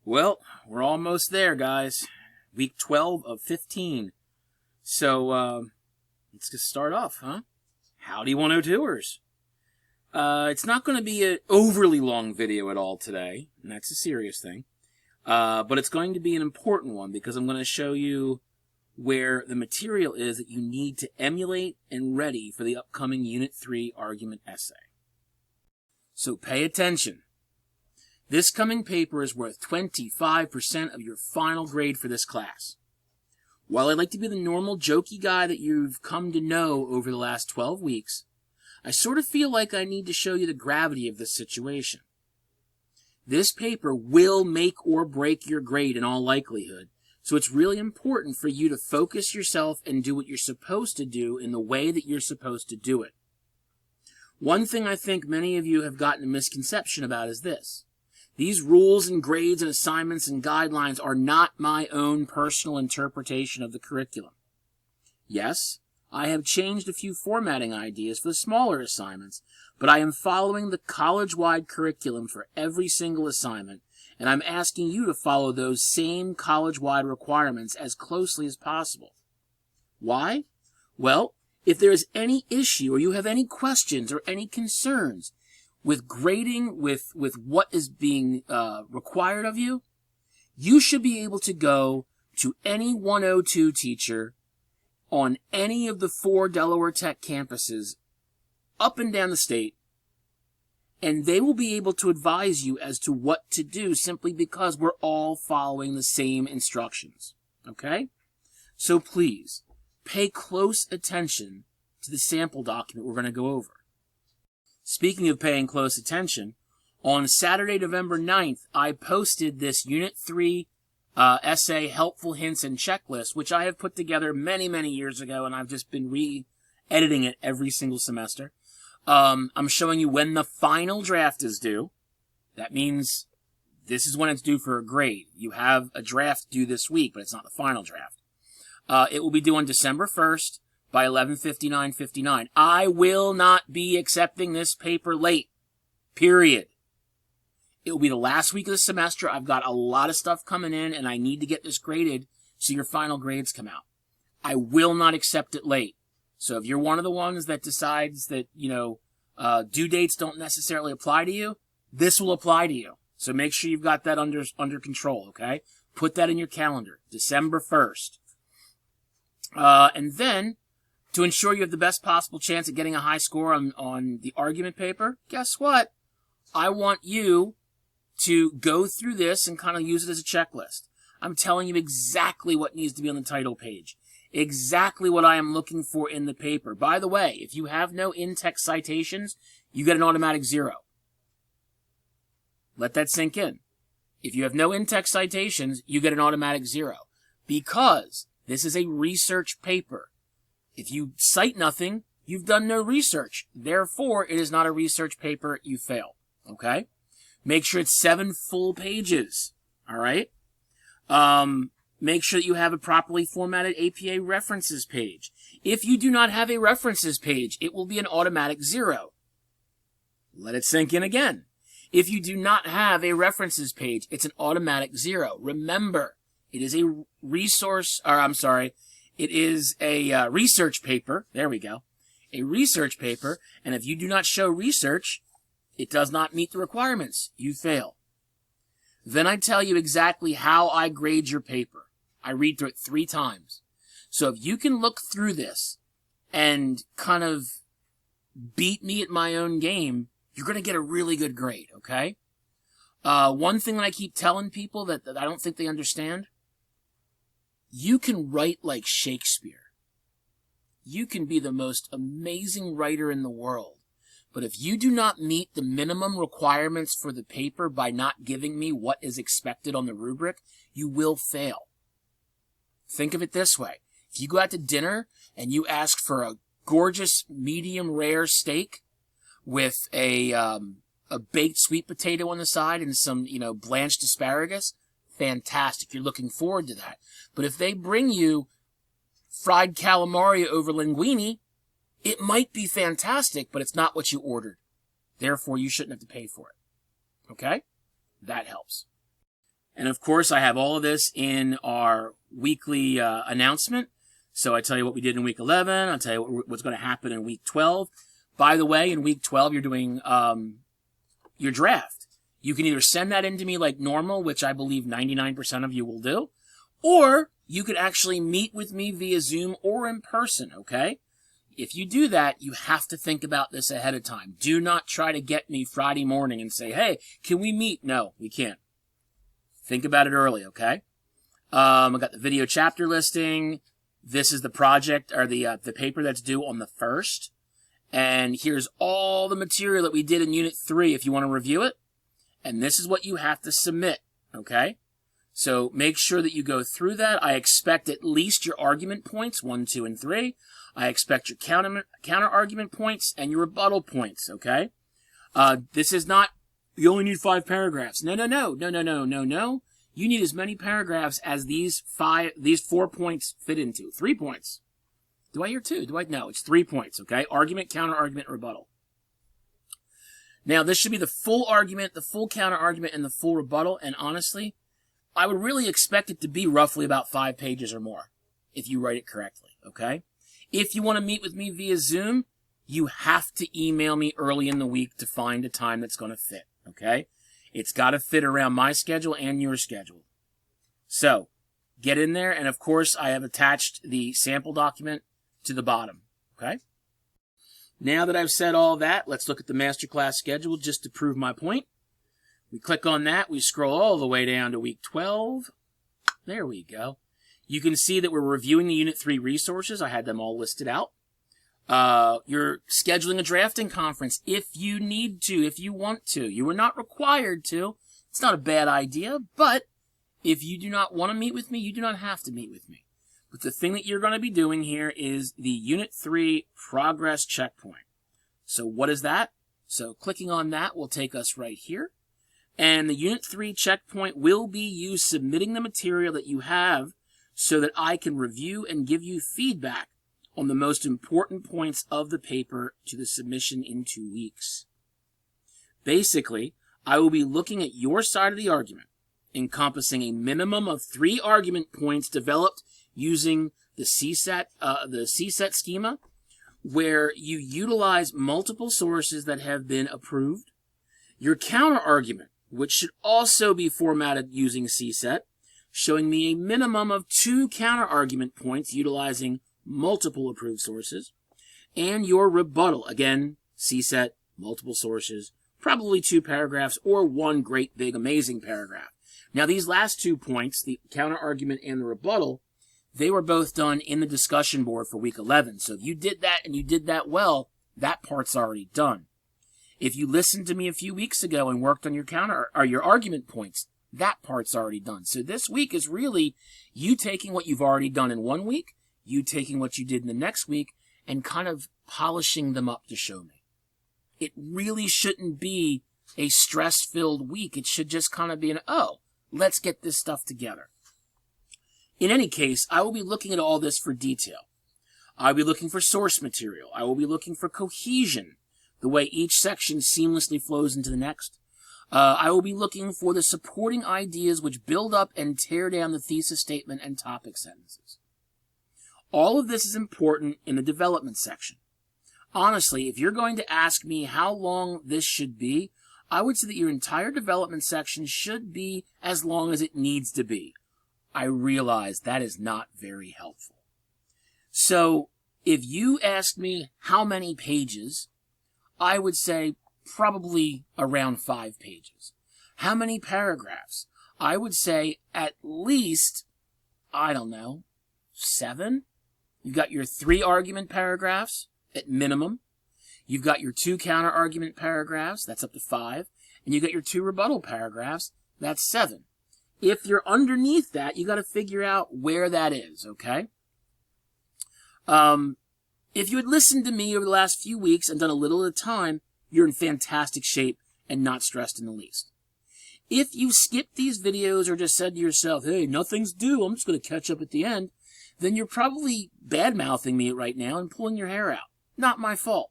Well, we're almost there, guys. Week 12 of 15. So, let's just start off, huh? Howdy 102ers. It's not going to be an overly long video at all today, and that's a serious thing. But it's going to be an important one because I'm going to show you where the material is that you need to emulate and ready for the upcoming Unit 3 argument essay. So pay attention. This coming paper is worth 25% of your final grade for this class. While I like to be the normal jokey guy that you've come to know over the last 12 weeks, I sort of feel like I need to show you the gravity of this situation. This paper will make or break your grade in all likelihood, so it's really important for you to focus yourself and do what you're supposed to do in the way that you're supposed to do it. One thing I think many of you have gotten a misconception about is this. These rules and grades and assignments and guidelines are not my own personal interpretation of the curriculum. Yes, I have changed a few formatting ideas for the smaller assignments, but I am following the college-wide curriculum for every single assignment, and I'm asking you to follow those same college-wide requirements as closely as possible. Why? Well, if there is any issue or you have any questions or any concerns with grading, with what is being required of you, you should be able to go to any 102 teacher on any of the 4 Delaware Tech campuses up and down the state, and they will be able to advise you as to what to do simply because we're all following the same instructions. Okay? So please, pay close attention to the sample document we're going to go over. Speaking of paying close attention, on Saturday, November 9th, I posted this Unit 3 essay helpful hints and checklist, which I have put together many, many years ago, and I've just been re-editing it every single semester. I'm showing you when the final draft is due. That means this is when it's due for a grade. You have a draft due this week, but it's not the final draft. It will be due on December 1st. By 11:59:59. I will not be accepting this paper late. Period. It will be the last week of the semester. I've got a lot of stuff coming in, and I need to get this graded so your final grades come out. I will not accept it late. So if you're one of the ones that decides that, due dates don't necessarily apply to you, this will apply to you. So make sure you've got that under control, okay? Put that in your calendar. December 1st. And then, to ensure you have the best possible chance at getting a high score on the argument paper, guess what? I want you to go through this and kind of use it as a checklist. I'm telling you exactly what needs to be on the title page, exactly what I am looking for in the paper. By the way, if you have no in-text citations, you get an automatic 0. Let that sink in. If you have no in-text citations, you get an automatic 0, because this is a research paper. If you cite nothing, you've done no research. Therefore, it is not a research paper. You fail. Okay? Make sure it's 7 full pages. All right? Make sure that you have a properly formatted APA references page. If you do not have a references page, it will be an automatic 0. Let it sink in again. If you do not have a references page, it's an automatic 0. Remember, it is a it is a research paper. There we go. A research paper. And if you do not show research, it does not meet the requirements. You fail. Then I tell you exactly how I grade your paper. I read through it 3 times. So if you can look through this and kind of beat me at my own game, you're going to get a really good grade, okay? One thing that I keep telling people that I don't think they understand, you can write like Shakespeare. You can be the most amazing writer in the world. But if you do not meet the minimum requirements for the paper by not giving me what is expected on the rubric, you will fail. Think of it this way. If you go out to dinner and you ask for a gorgeous medium rare steak with a baked sweet potato on the side and some, blanched asparagus, fantastic. You're looking forward to that. But if they bring you fried calamari over linguine, it might be fantastic, but it's not what you ordered. Therefore, you shouldn't have to pay for it. Okay? That helps. And of course, I have all of this in our weekly announcement. So I tell you what we did in week 11. I'll tell you what's going to happen in week 12. By the way, in week 12, you're doing your draft. You can either send that in to me like normal, which I believe 99% of you will do, or you could actually meet with me via Zoom or in person, okay? If you do that, you have to think about this ahead of time. Do not try to get me Friday morning and say, hey, can we meet? No, we can't. Think about it early, okay? I got the video chapter listing. This is the project, or the paper that's due on the 1st. And here's all the material that we did in Unit 3 if you want to review it. And this is what you have to submit, okay? So make sure that you go through that. I expect at least your argument points, 1, 2, and 3. I expect your counter argument points and your rebuttal points, okay? This is not, you only need 5 paragraphs. No. You need as many paragraphs as these 4 points fit into. 3 points. Do I hear 2? No, it's 3 points, okay? Argument, counter argument, rebuttal. Now, this should be the full argument, the full counter argument, and the full rebuttal. And honestly, I would really expect it to be roughly about 5 pages or more if you write it correctly, okay? If you want to meet with me via Zoom, you have to email me early in the week to find a time that's going to fit, okay? It's got to fit around my schedule and your schedule. So, get in there, and of course, I have attached the sample document to the bottom, okay? Now that I've said all that, let's look at the masterclass schedule just to prove my point. We click on that, we scroll all the way down to week 12. There we go. You can see that we're reviewing the Unit 3 resources. I had them all listed out. You're scheduling a drafting conference if you need to, if you want to. You are not required to. It's not a bad idea, but if you do not want to meet with me, you do not have to meet with me. But the thing that you're going to be doing here is the Unit 3 progress checkpoint. So what is that? So clicking on that will take us right here. And the Unit 3 checkpoint will be you submitting the material that you have so that I can review and give you feedback on the most important points of the paper to the submission in 2 weeks. Basically, I will be looking at your side of the argument, encompassing a minimum of 3 argument points developed using the CSET schema, where you utilize multiple sources that have been approved. Your counter argument, which should also be formatted using CSET, showing me a minimum of 2 counter argument points utilizing multiple approved sources. And your rebuttal, again, CSET, multiple sources, probably 2 paragraphs or 1 great big amazing paragraph. Now these last 2 points, the counter argument and the rebuttal, they were both done in the discussion board for week 11. So if you did that and you did that well, that part's already done. If you listened to me a few weeks ago and worked on your counter or your argument points, that part's already done. So this week is really you taking what you've already done in 1 week, you taking what you did in the next week, and kind of polishing them up to show me. It really shouldn't be a stress-filled week. It should just kind of be let's get this stuff together. In any case, I will be looking at all this for detail. I'll be looking for source material. I will be looking for cohesion, the way each section seamlessly flows into the next. I will be looking for the supporting ideas which build up and tear down the thesis statement and topic sentences. All of this is important in the development section. Honestly, if you're going to ask me how long this should be, I would say that your entire development section should be as long as it needs to be. I realize that is not very helpful. So, if you asked me how many pages, I would say probably around 5 pages. How many paragraphs? I would say at least, 7. You've got your 3 argument paragraphs at minimum. You've got your 2 counter argument paragraphs, that's up to 5. And you've got your 2 rebuttal paragraphs, that's 7. If you're underneath that, you got to figure out where that is, okay? If you had listened to me over the last few weeks and done a little at a time, you're in fantastic shape and not stressed in the least. If you skipped these videos or just said to yourself, hey, nothing's due, I'm just going to catch up at the end, then you're probably bad-mouthing me right now and pulling your hair out. Not my fault.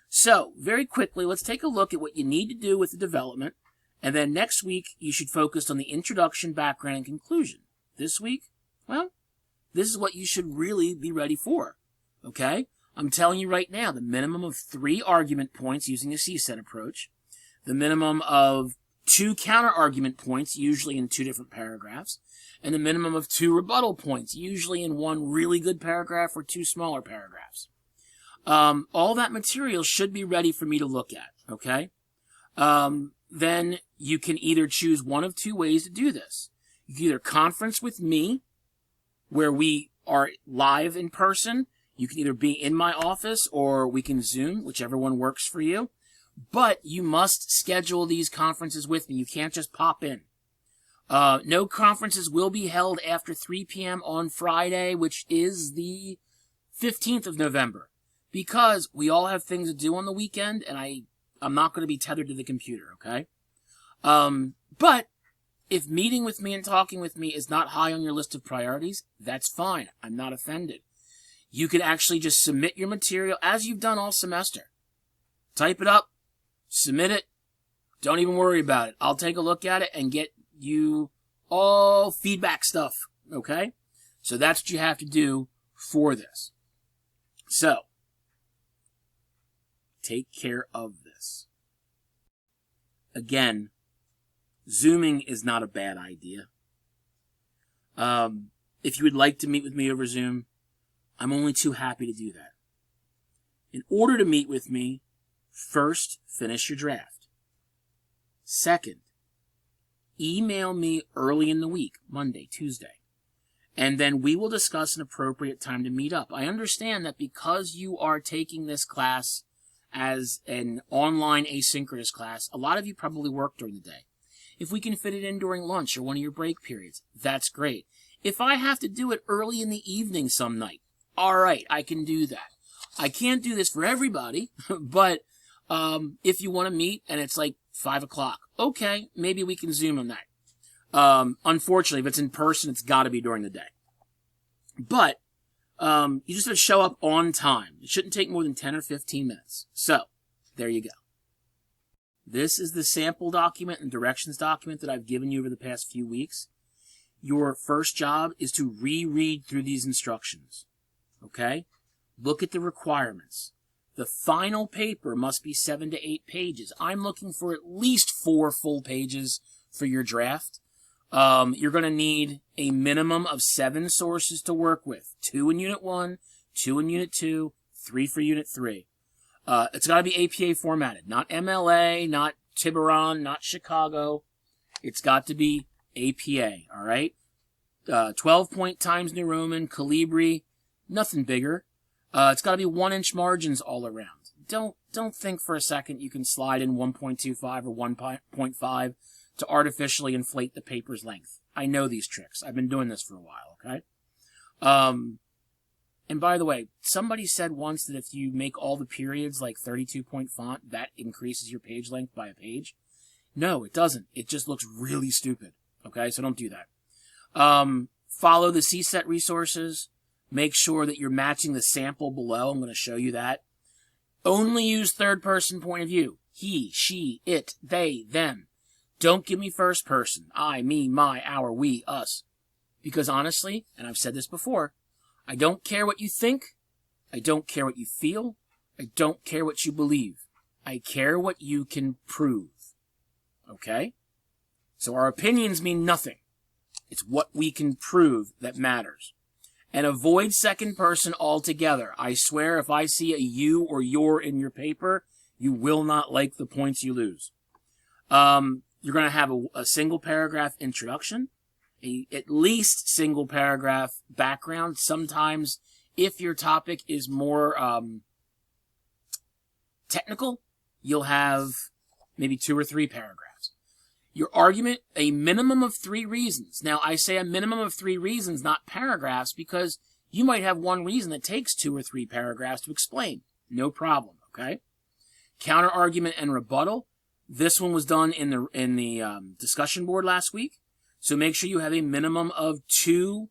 So, very quickly, let's take a look at what you need to do with the development, And then next week, you should focus on the introduction, background, and conclusion. This week, well, this is what you should really be ready for, okay? I'm telling you right now, the minimum of 3 argument points using a CSET approach, the minimum of 2 counter-argument points, usually in 2 different paragraphs, and the minimum of 2 rebuttal points, usually in 1 really good paragraph or 2 smaller paragraphs. All that material should be ready for me to look at, okay? Then you can either choose one of 2 ways to do this. You can either conference with me, where we are live in person. You can either be in my office or we can Zoom, whichever one works for you. But you must schedule these conferences with me. You can't just pop in. No conferences will be held after 3 p.m. on Friday, which is the 15th of November, because we all have things to do on the weekend, and I'm not going to be tethered to the computer, okay? But if meeting with me and talking with me is not high on your list of priorities, that's fine. I'm not offended. You can actually just submit your material as you've done all semester. Type it up, submit it, don't even worry about it. I'll take a look at it and get you all feedback stuff, okay? So that's what you have to do for this. So, take care of this. Again, Zooming is not a bad idea. If you would like to meet with me over Zoom, I'm only too happy to do that. In order to meet with me, first, finish your draft. Second, email me early in the week, Monday, Tuesday, and then we will discuss an appropriate time to meet up. I understand that because you are taking this class as an online asynchronous class, a lot of you probably work during the day. If we can fit it in during lunch or one of your break periods, that's great. If I have to do it early in the evening some night, all right, I can do that. I can't do this for everybody, but if you want to meet and it's like 5 o'clock, okay, maybe we can Zoom on that. Unfortunately, if it's in person, it's got to be during the day. But you just have to show up on time. It shouldn't take more than 10 or 15 minutes. So, there you go. This is the sample document and directions document that I've given you over the past few weeks. Your first job is to reread through these instructions. Okay? Look at the requirements. The final paper must be 7 to 8 pages. I'm looking for at least 4 full pages for your draft. You're going to need a minimum of 7 sources to work with. 2 in Unit 1, 2 in Unit 2, 3 for Unit 3. It's got to be APA formatted. Not MLA, not Tiburon, not Chicago. It's got to be APA, all right? 12-point Times New Roman, Calibri, nothing bigger. It's got to be 1-inch margins all around. Don't think for a second you can slide in 1.25 or 1.5 to artificially inflate the paper's length. I know these tricks. I've been doing this for a while, okay? And by the way, somebody said once that if you make all the periods like 32-point font, that increases your page length by a page. No, it doesn't. It just looks really stupid, okay? So don't do that. Follow the CSET resources. Make sure that you're matching the sample below. I'm going to show you that. Only use third-person point of view. He, she, it, they, them. Don't give me first person. I, me, my, our, we, us. Because honestly, and I've said this before, I don't care what you think. I don't care what you feel. I don't care what you believe. I care what you can prove. Okay? So our opinions mean nothing. It's what we can prove that matters. And avoid second person altogether. I swear if I see a you or your in your paper, you will not like the points you lose. You're going to have a single paragraph introduction, at least single paragraph background. Sometimes, if your topic is more technical, you'll have maybe 2 or 3 paragraphs. Your argument, a minimum of 3 reasons. Now, I say a minimum of 3 reasons, not paragraphs, because you might have one reason that takes 2 or 3 paragraphs to explain. No problem, okay? Counter argument and rebuttal. This one was done in the discussion board last week. So make sure you have a minimum of 2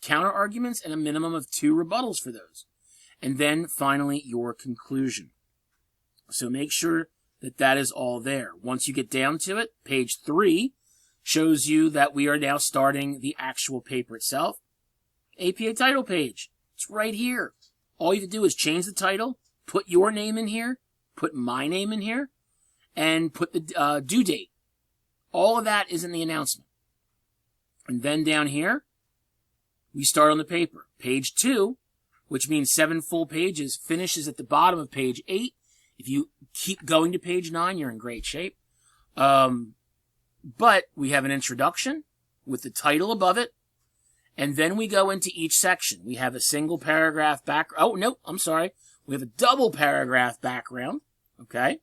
counter arguments and a minimum of 2 rebuttals for those. And then finally, your conclusion. So make sure that is all there. Once you get down to it, page 3 shows you that we are now starting the actual paper itself. APA title page. It's right here. All you have to do is change the title, put your name in here, put my name in here, and put the due date. All of that is in the announcement. And then down here, we start on the paper. Page 2, which means 7 full pages, finishes at the bottom of page 8. If you keep going to page 9, you're in great shape. But we have an introduction with the title above it, and then we go into each section. We have a single paragraph background. Oh, no, I'm sorry. We have a double paragraph background, okay?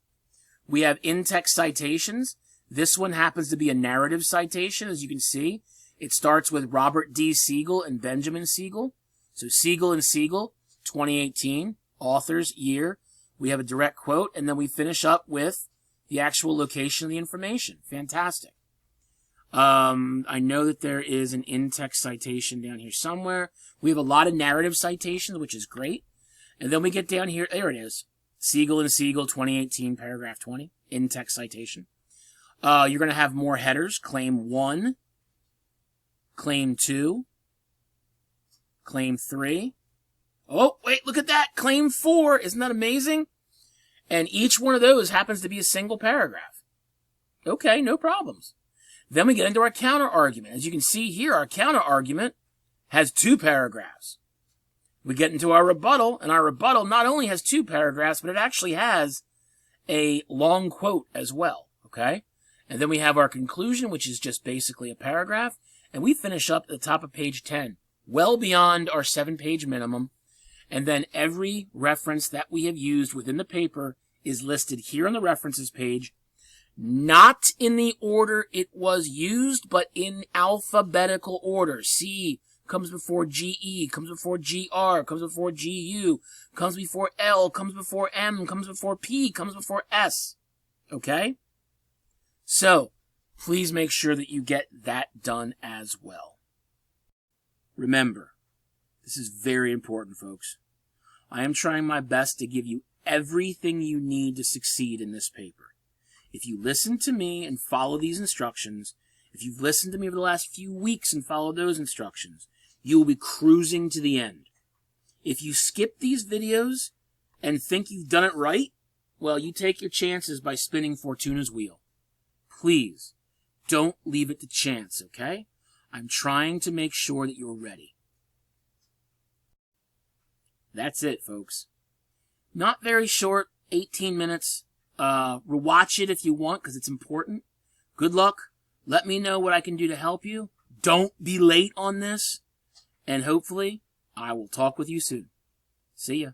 We have in-text citations. This one happens to be a narrative citation, as you can see. It starts with Robert D. Siegel and Benjamin Siegel. So Siegel and Siegel, 2018, authors, year. We have a direct quote, and then we finish up with the actual location of the information. Fantastic. I know that there is an in-text citation down here somewhere. We have a lot of narrative citations, which is great. And then we get down here. There it is. Siegel and Siegel, 2018, paragraph 20, in-text citation. You're going to have more headers. Claim 1, Claim 2, Claim 3. Oh, wait, look at that. Claim 4. Isn't that amazing? And each one of those happens to be a single paragraph. Okay, no problems. Then we get into our counter argument. As you can see here, our counter argument has 2 paragraphs. We get into our rebuttal, and our rebuttal not only has 2 paragraphs, but it actually has a long quote as well, okay? And then we have our conclusion, which is just basically a paragraph, and we finish up at the top of page 10, well beyond our 7-page minimum. And then every reference that we have used within the paper is listed here on the references page, not in the order it was used, but in alphabetical order. C comes before GE, comes before GR, comes before GU, comes before L, comes before M, comes before P, comes before S. Okay? So, please make sure that you get that done as well. Remember, this is very important, folks. I am trying my best to give you everything you need to succeed in this paper. If you listen to me and follow these instructions, if you've listened to me over the last few weeks and followed those instructions, you will be cruising to the end. If you skip these videos and think you've done it right, well, you take your chances by spinning Fortuna's wheel. Please, don't leave it to chance, okay? I'm trying to make sure that you're ready. That's it, folks. Not very short, 18 minutes. Rewatch it if you want, because it's important. Good luck. Let me know what I can do to help you. Don't be late on this. And hopefully, I will talk with you soon. See ya.